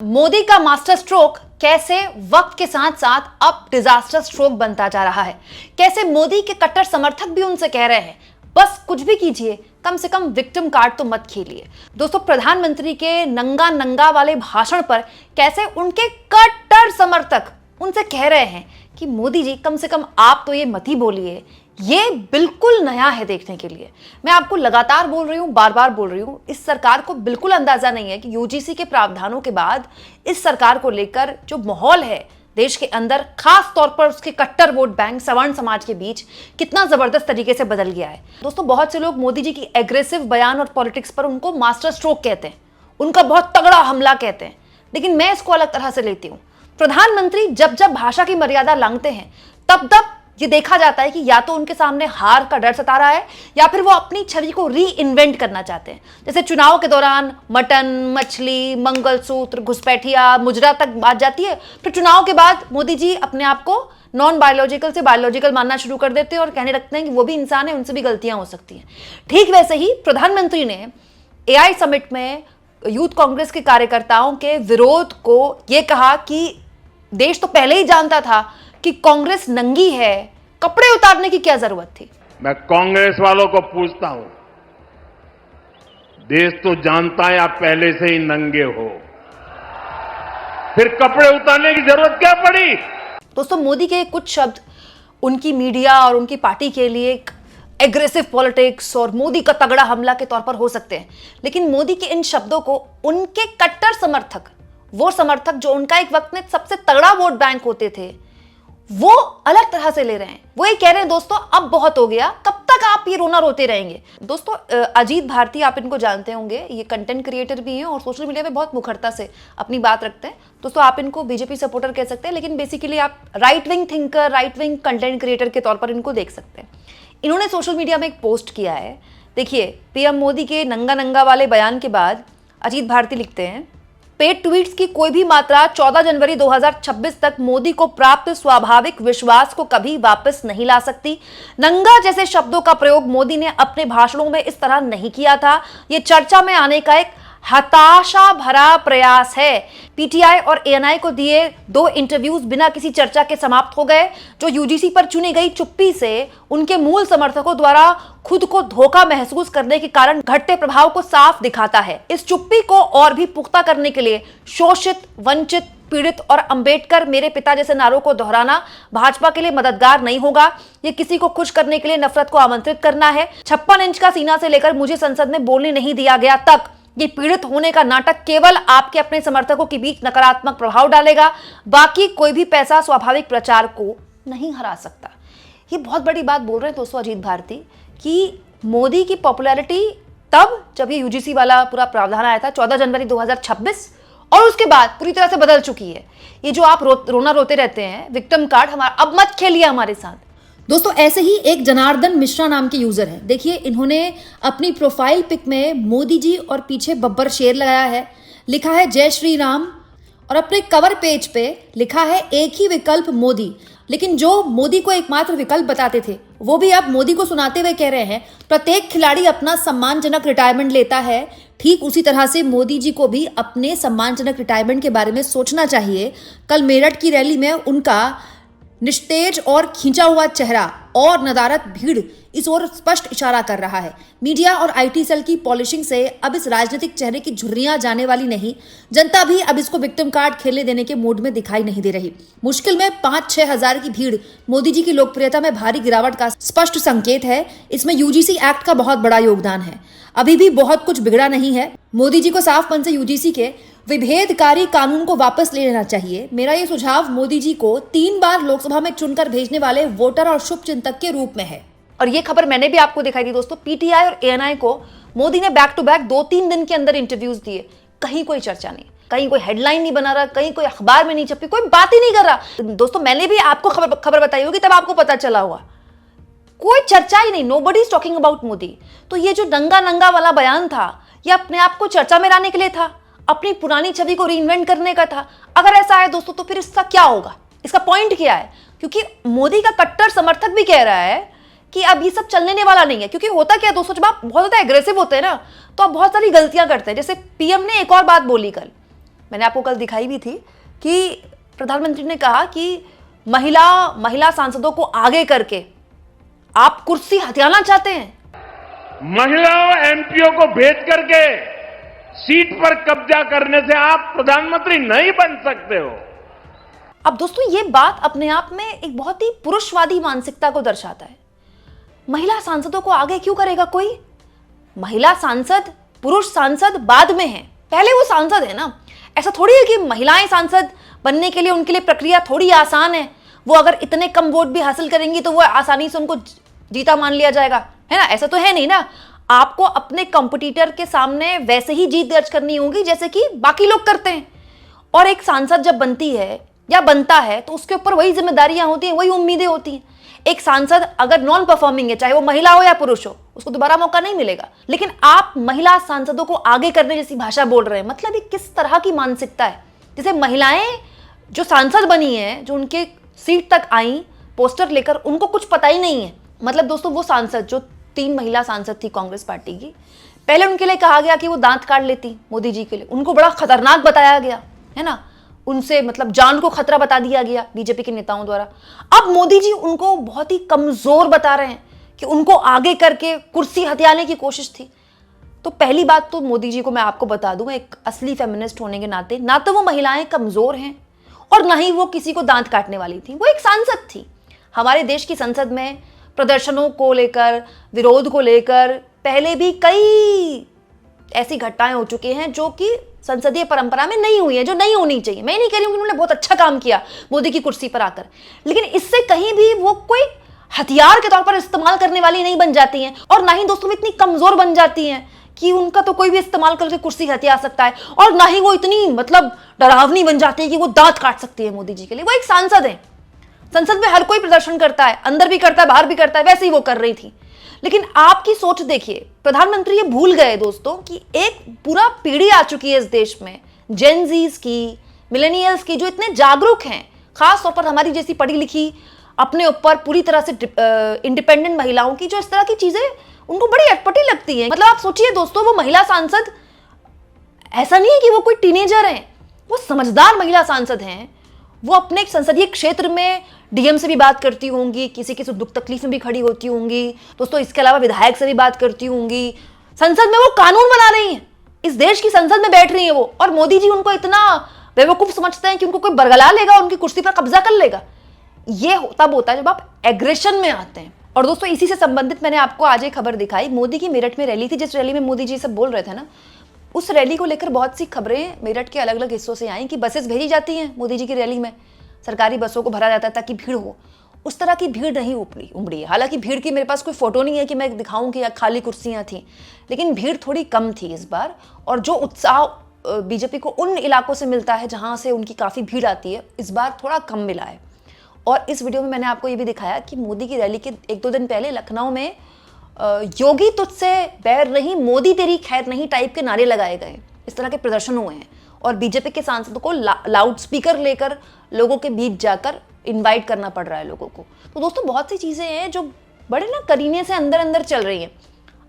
मोदी का master stroke कैसे वक्त के साथ साथ अब डिजास्टर स्ट्रोक बनता जा रहा है। कैसे मोदी के कट्टर समर्थक भी उनसे कह रहे हैं बस कुछ भी कीजिए, कम से कम विक्टिम कार्ड तो मत खेलिए। दोस्तों, प्रधानमंत्री के नंगा नंगा वाले भाषण पर कैसे उनके कट्टर समर्थक उनसे कह रहे हैं कि मोदी जी कम से कम आप तो ये मत ही बोलिए। ये बिल्कुल नया है देखने के लिए। मैं आपको लगातार बोल रही हूं, बार बार बोल रही हूं, इस सरकार को बिल्कुल अंदाजा नहीं है कि यूजीसी के प्रावधानों के बाद इस सरकार को लेकर जो माहौल है देश के अंदर, खास तौर पर उसके कट्टर वोट बैंक सवर्ण समाज के बीच कितना जबरदस्त तरीके से बदल गया है। दोस्तों, बहुत से लोग मोदी जी की एग्रेसिव बयान और पॉलिटिक्स पर उनको मास्टर स्ट्रोक कहते हैं, उनका बहुत तगड़ा हमला कहते हैं, लेकिन मैं इसको अलग तरह से लेती हूं। प्रधानमंत्री जब जब भाषा की मर्यादा लांघते हैं तब तब ये देखा जाता है कि या तो उनके सामने हार का डर सता रहा है या फिर वो अपनी छवि को री इन्वेंट करना चाहते हैं। जैसे चुनाव के दौरान मटन, मछली, मंगलसूत्र, घुसपैठिया, मुजरा तक बात जाती है, फिर चुनाव के बाद मोदी जी अपने आप को नॉन बायोलॉजिकल से बायोलॉजिकल मानना शुरू कर देते हैं और कहने लगते हैं कि वो भी इंसान है, उनसे भी गलतियां हो सकती हैं। ठीक वैसे ही प्रधानमंत्री ने एआई समिट में यूथ कांग्रेस के कार्यकर्ताओं के विरोध को यह कहा कि देश तो पहले ही जानता था कि कांग्रेस नंगी है, कपड़े उतारने की क्या जरूरत थी। मैं कांग्रेस वालों को पूछता हूं, देश तो जानता है आप पहले से ही नंगे हो, फिर कपड़े उतारने की जरूरत क्या पड़ी। दोस्तों, मोदी के कुछ शब्द उनकी मीडिया और उनकी पार्टी के लिए एक एग्रेसिव पॉलिटिक्स और मोदी का तगड़ा हमला के तौर पर हो सकते हैं, लेकिन मोदी के इन शब्दों को उनके कट्टर समर्थक, वो समर्थक जो उनका एक वक्त में सबसे तगड़ा वोट बैंक होते थे, वो अलग तरह से ले रहे हैं। वो ये कह रहे हैं, दोस्तों अब बहुत हो गया, कब तक आप ये रोना रोते रहेंगे। दोस्तों, अजीत भारती, आप इनको जानते होंगे, ये कंटेंट क्रिएटर भी हैं और सोशल मीडिया पे बहुत मुखरता से अपनी बात रखते हैं। दोस्तों, आप इनको बीजेपी सपोर्टर कह सकते हैं, लेकिन बेसिकली आप right wing thinker, right wing content creator के तौर पर इनको देख सकते हैं। इन्होंने सोशल मीडिया में एक पोस्ट किया है। देखिए, पीएम मोदी के नंगा नंगा वाले बयान के बाद अजीत भारती लिखते हैं, पेड ट्वीट्स की कोई भी मात्रा 14 जनवरी 2026 तक मोदी को प्राप्त स्वाभाविक विश्वास को कभी वापस नहीं ला सकती। नंगा जैसे शब्दों का प्रयोग मोदी ने अपने भाषणों में इस तरह नहीं किया था। यह चर्चा में आने का एक हताशा भरा प्रयास है। पीटीआई और एएनआई को दिए 2 इंटरव्यूज बिना किसी चर्चा के समाप्त हो गए, जो यूजीसी पर चुनी गई चुप्पी से उनके मूल समर्थकों द्वारा खुद को धोखा महसूस करने के कारण घटते प्रभाव को साफ दिखाता है। इस चुप्पी को और भी पुख्ता करने के लिए शोषित, वंचित, पीड़ित और अंबेडकर मेरे पिता जैसे नारों को दोहराना भाजपा के लिए मददगार नहीं होगा। ये किसी को खुश करने के लिए नफरत को आमंत्रित करना है। 56 इंच का सीना से लेकर मुझे संसद में बोलने नहीं दिया गया तक ये पीड़ित होने का नाटक केवल आपके अपने समर्थकों के बीच नकारात्मक प्रभाव डालेगा। बाकी कोई भी पैसा स्वाभाविक प्रचार को नहीं हरा सकता। ये बहुत बड़ी बात बोल रहे हैं दोस्तों अजीत भारती कि मोदी की पॉपुलैरिटी तब जब ये यूजीसी वाला पूरा प्रावधान आया था 14 जनवरी 2026 और उसके बाद पूरी तरह से बदल चुकी है। ये जो आप रोना रोते रहते हैं, विक्टिम कार्ड हमारा, अब मत खेलिए हमारे साथ। दोस्तों, ऐसे ही एक जनार्दन मिश्रा नाम के यूजर हैं। देखिए, इन्होंने अपनी प्रोफाइल पिक में मोदी जी और पीछे बब्बर शेर लगाया है, लिखा है जय श्री राम, और अपने कवर पेज पे लिखा है एक ही विकल्प मोदी। लेकिन जो मोदी को एकमात्र विकल्प बताते थे वो भी अब मोदी को सुनाते हुए कह रहे हैं, प्रत्येक खिलाड़ी अपना सम्मानजनक रिटायरमेंट लेता है, ठीक उसी तरह से मोदी जी को भी अपने सम्मानजनक रिटायरमेंट के बारे में सोचना चाहिए। कल मेरठ की रैली में उनका निस्तेज और खींचा हुआ चेहरा और नदारत भीड़ इस ओर स्पष्ट इशारा कर रहा है। मीडिया और आईटी सेल की पॉलिशिंग से अब इस राजनीतिक चेहरे की झुर्रियां जाने वाली नहीं। जनता भी अब इसको विक्टिम कार्ड खेलने देने के मूड में दिखाई नहीं दे रही। मुश्किल में 5-6 हजार की भीड़ मोदी जी की लोकप्रियता में भारी गिरावट का स्पष्ट संकेत है। इसमें यूजीसी एक्ट का बहुत बड़ा योगदान है। अभी भी बहुत कुछ बिगड़ा नहीं है। मोदी जी को साफ मन से यूजीसी के विभेदकारी कानून को वापस ले लेना चाहिए। मेरा ये सुझाव मोदी जी को 3 बार लोकसभा में चुनकर भेजने वाले वोटर और शुभ चिंतक के रूप में है। और ये खबर मैंने भी आपको दिखाई दी दोस्तों। पीटीआई और एएनआई को मोदी ने बैक टू बैक 2-3 दिन के अंदर इंटरव्यूज दिए, कहीं कोई चर्चा नहीं, कहीं कोई हेडलाइन नहीं बना रहा, कहीं कोई अखबार में नहीं छपी, कोई बात ही नहीं कर रहा। दोस्तों, मैंने भी आपको खबर बताई होगी, तब आपको पता चला होगा, कोई चर्चा ही नहीं, nobody is talking about Modi. तो ये जो नंगा नंगा वाला बयान था, ये अपने आप को चर्चा में लाने के लिए था, अपनी पुरानी छवि को रीइन्वेंट करने का था। अगर ऐसा है दोस्तों, तो फिर इसका क्या होगा, इसका पॉइंट क्या है? क्योंकि मोदी का कट्टर समर्थक भी कह रहा है कि अब ये सब चलने वाला नहीं है। क्योंकि होता क्या है दोस्तों, जब आप बहुत ज्यादा एग्रेसिव होते हैं ना, तो आप बहुत सारी गलतियां करते हैं। जैसे पीएम ने एक और बात बोली कल मैंने आपको कल दिखाई भी थी कि प्रधानमंत्री ने कहा कि महिला सांसदों को आगे करके आप कुर्सी हथियाना चाहते हैं। महिलाओं एमपीओ को भेज करके सीट पर कब्जा करने से आप प्रधानमंत्री नहीं बन सकते हो। अब दोस्तों ये बात अपने आप में एक बहुत ही पुरुषवादी मानसिकता को दर्शाता है। महिला सांसदों को आगे क्यों करेगा कोई? महिला सांसद पुरुष सांसद बाद में है, पहले वो सांसद है ना। ऐसा थोड़ी है कि महिलाएं सांसद बनने के लिए उनके लिए प्रक्रिया थोड़ी आसान है। वो अगर इतने कम वोट भी हासिल करेंगी तो वो आसानी से उनको जीता मान लिया जाएगा, है ना। ऐसा तो है नहीं ना। आपको अपने कंपटीटर के सामने वैसे ही जीत दर्ज करनी होगी जैसे कि बाकी लोग करते हैं। और एक सांसद जब बनती है या बनता है तो उसके ऊपर वही जिम्मेदारियां होती हैं, वही उम्मीदें होती हैं। एक सांसद अगर नॉन परफॉर्मिंग है, चाहे वो महिला हो या पुरुष हो, उसको दोबारा मौका नहीं मिलेगा। लेकिन आप महिला सांसदों को आगे करने जैसी भाषा बोल रहे हैं, मतलब ये किस तरह की मानसिकता है? जैसे महिलाएं जो सांसद बनी है, जो उनके सीट तक आई पोस्टर लेकर, उनको कुछ पता ही नहीं है। मतलब दोस्तों वो सांसद जो 3 महिला सांसद थी कांग्रेस पार्टी की, पहले उनके लिए कहा गया कि वो दांत काट लेती मोदी जी के लिए, उनको बड़ा खतरनाक बताया गया, है ना। उनसे मतलब जान को खतरा बता दिया गया बीजेपी के नेताओं द्वारा। अब मोदी जी उनको बहुत ही कमजोर बता रहे हैं कि उनको आगे करके कुर्सी हथियाने की कोशिश थी। तो पहली बात तो मोदी जी को मैं आपको बता दूं, एक असली फेमिनिस्ट होने के नाते, ना तो वो महिलाएं कमजोर हैं और ना ही वो किसी को दांत काटने वाली थी। वो एक सांसद थी। हमारे देश की संसद में प्रदर्शनों को लेकर, विरोध को लेकर पहले भी कई ऐसी घटनाएं हो चुकी हैं जो कि संसदीय परंपरा में नहीं हुई है, जो नहीं होनी चाहिए। मैं नहीं कह रही हूं कि उन्होंने बहुत अच्छा काम किया मोदी की कुर्सी पर आकर, लेकिन इससे कहीं भी वो कोई हथियार के तौर पर इस्तेमाल करने वाली नहीं बन जाती हैं। और ना ही दोस्तों इतनी कमजोर बन जाती हैं कि उनका तो कोई भी इस्तेमाल करके कुर्सी हथिया सकता है। और ना ही वो इतनी मतलब डरावनी बन जाती है कि वो दांत काट सकती है मोदी जी के लिए। वो एक सांसद है। संसद में हर कोई प्रदर्शन करता है, अंदर भी करता है, बाहर भी करता है, वैसे ही वो कर रही थी। लेकिन आपकी सोच देखिए, प्रधानमंत्री ये भूल गए दोस्तों कि एक पूरा पीढ़ी आ चुकी है इस देश में, जेनजीज की, मिलेनियल्स की, जो इतने जागरूक हैं, खास तौर पर हमारी जैसी पढ़ी लिखी, अपने ऊपर पूरी तरह से इंडिपेंडेंट महिलाओं की, जो इस तरह की चीजें उनको बड़ी अटपटी लगती हैं। मतलब आप सोचिए दोस्तों, वो महिला सांसद ऐसा नहीं है कि वो कोई टीनेजर हैं, वो समझदार महिला सांसद हैं। वो अपने संसदीय क्षेत्र में डीएम से भी बात करती होंगी, किसी की दुख तकलीफ में भी खड़ी होती होंगी दोस्तों। इसके अलावा विधायक से भी बात करती होंगी। संसद में वो कानून बना रही हैं, इस देश की संसद में बैठ रही है वो। और मोदी जी उनको इतना बेवकूफ समझते हैं कि उनको कोई बरगला लेगा, उनकी कुर्सी पर कब्जा कर लेगा। ये तब होता है जब आप एग्रेशन में आते हैं। और दोस्तों इसी से संबंधित मैंने आपको आज एक खबर दिखाई। मोदी की मेरठ में रैली थी, जिस रैली में मोदी जी सब बोल रहे थे ना, उस रैली को लेकर बहुत सी खबरें मेरठ के अलग अलग हिस्सों से आई कि बसेस भेजी जाती हैं मोदी जी की रैली में, सरकारी बसों को भरा जाता है ताकि भीड़ हो। उस तरह की भीड़ नहीं उमड़ी है। हालांकि भीड़ की मेरे पास कोई फोटो नहीं है कि मैं दिखाऊं कि खाली कुर्सियां थी, लेकिन भीड़ थोड़ी कम थी इस बार। और जो उत्साह बीजेपी को उन इलाकों से मिलता है जहां से उनकी काफ़ी भीड़ आती है, इस बार थोड़ा कम मिला है। और इस वीडियो में मैंने आपको ये भी दिखाया कि मोदी की रैली के 1-2 दिन पहले लखनऊ में योगी तुझसे बैर नहीं, मोदी तेरी खैर नहीं टाइप के नारे लगाए गए। इस तरह के प्रदर्शन हुए हैं और बीजेपी के सांसदों को लाउड स्पीकर लेकर लोगों के बीच जाकर इनवाइट करना पड़ रहा है लोगों को। तो दोस्तों बहुत सी चीज़ें हैं जो बड़े ना करीने से अंदर अंदर चल रही हैं।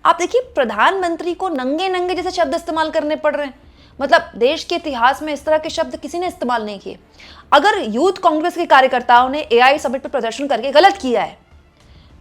आप देखिए, प्रधानमंत्री को नंगे नंगे जैसे शब्द इस्तेमाल करने पड़ रहे हैं। मतलब देश के इतिहास में इस तरह के शब्द किसी ने इस्तेमाल नहीं किए। अगर यूथ कांग्रेस के कार्यकर्ताओं ने एआई समिट पर प्रदर्शन करके गलत किया है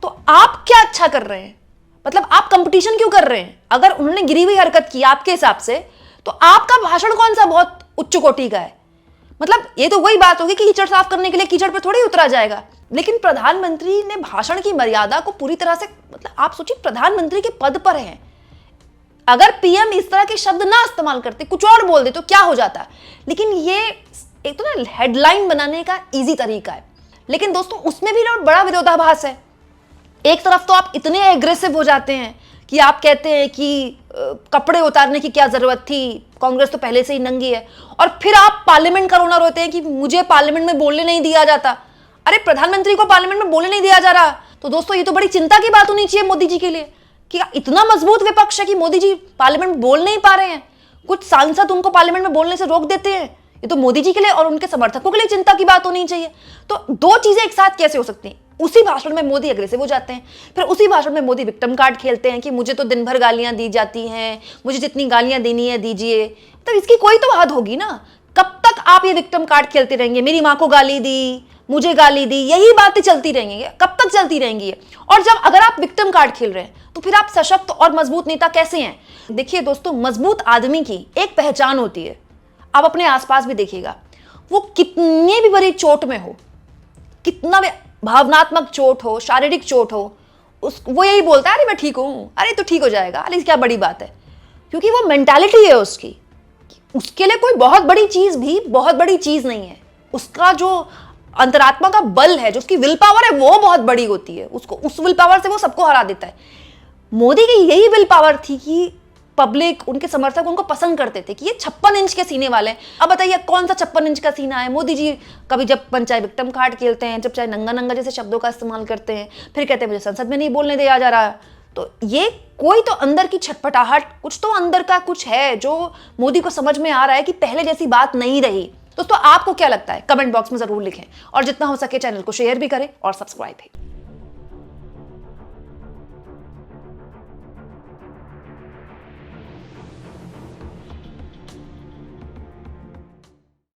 तो आप क्या अच्छा कर रहे हैं? मतलब आप कंपटीशन क्यों कर रहे हैं? अगर उन्होंने गिरी हुई हरकत की आपके हिसाब से, तो आपका भाषण कौन सा बहुत उच्च कोटि का है? मतलब ये तो वही बात होगी कि कीचड़ साफ करने के लिए कीचड़ पे थोड़ी उतरा जाएगा। लेकिन प्रधानमंत्री ने भाषण की मर्यादा को पूरी तरह से, मतलब आप सोचिए प्रधानमंत्री के पद पर हैं, अगर पीएम इस तरह के शब्द ना इस्तेमाल करते, कुछ और बोल दे तो क्या हो जाता। लेकिन ये एक तो ना हेडलाइन बनाने का इजी तरीका है, लेकिन दोस्तों उसमें भी बड़ा विरोधाभास है। एक तरफ तो आप इतने एग्रेसिव हो जाते हैं कि आप कहते हैं कि कपड़े उतारने की क्या जरूरत थी, कांग्रेस तो पहले से ही नंगी है, और फिर आप पार्लियामेंट का रोना रोते हैं कि मुझे पार्लियामेंट में बोलने नहीं दिया जाता। अरे प्रधानमंत्री को पार्लियामेंट में बोलने नहीं दिया जा रहा, तो दोस्तों ये तो बड़ी चिंता की बात होनी चाहिए मोदी जी के लिए कि इतना मजबूत विपक्ष है कि मोदी जी पार्लियामेंट में बोल नहीं पा रहे हैं। कुछ सांसद उनको पार्लियामेंट में बोलने से रोक देते हैं। ये तो मोदी जी के लिए और उनके समर्थकों के लिए चिंता की बात होनी चाहिए। तो दो चीजें एक साथ कैसे हो सकती हैं? उसी भाषण में मोदी अग्रेसिव हो जाते हैं, फिर उसी भाषण में मोदी विक्टिम कार्ड खेलते हैं कि मुझे तो दिन भर गालियां दी जाती हैं, मुझे जितनी गालियां देनी है दीजिए। तो इसकी कोई तो हद होगी ना। आप ये विक्टिम कार्ड खेलते रहेंगे, मेरी माँ को गाली दी, मुझे गाली दी, यही बातें चलती रहेंगी, कब तक चलती रहेंगी? और जब अगर आप विक्टिम कार्ड खेल रहे हैं तो फिर आप सशक्त और मजबूत नेता कैसे हैं? देखिए दोस्तों, मजबूत आदमी की एक पहचान होती है, आप अपने आसपास भी देखिएगा, वो कितनी भी बड़ी चोट में हो, कितना भी भावनात्मक चोट हो, शारीरिक चोट हो, वो यही बोलता है, अरे मैं ठीक हूं, अरे तो ठीक हो जाएगा, अरे क्या बड़ी बात है। क्योंकि वो मेंटालिटी है उसकी, उसके लिए कोई बहुत बड़ी चीज भी बहुत बड़ी चीज नहीं है। उसका जो अंतरात्मा का बल है, जो उसकी विल पावर है, वो बहुत बड़ी होती है। उसको उस विल पावर से वो सबको हरा देता है। मोदी की यही विल पावर थी कि पब्लिक, उनके समर्थक उनको पसंद करते थे कि ये 56 इंच के सीने वाले हैं। अब बताइए कौन सा 56 इंच का सीना है? मोदी जी कभी जब चाहे विक्टिम कार्ड खेलते हैं, जब चाहे नंगा नंगा जैसे शब्दों का इस्तेमाल करते हैं, फिर कहते हैं मुझे संसद में नहीं बोलने दिया जा रहा। तो ये कोई तो अंदर की छटपटाहट, कुछ तो अंदर का कुछ है जो मोदी को समझ में आ रहा है कि पहले जैसी बात नहीं रही। दोस्तों आपको क्या लगता है? कमेंट बॉक्स में जरूर लिखें और जितना हो सके चैनल को शेयर भी करें और सब्सक्राइब भी।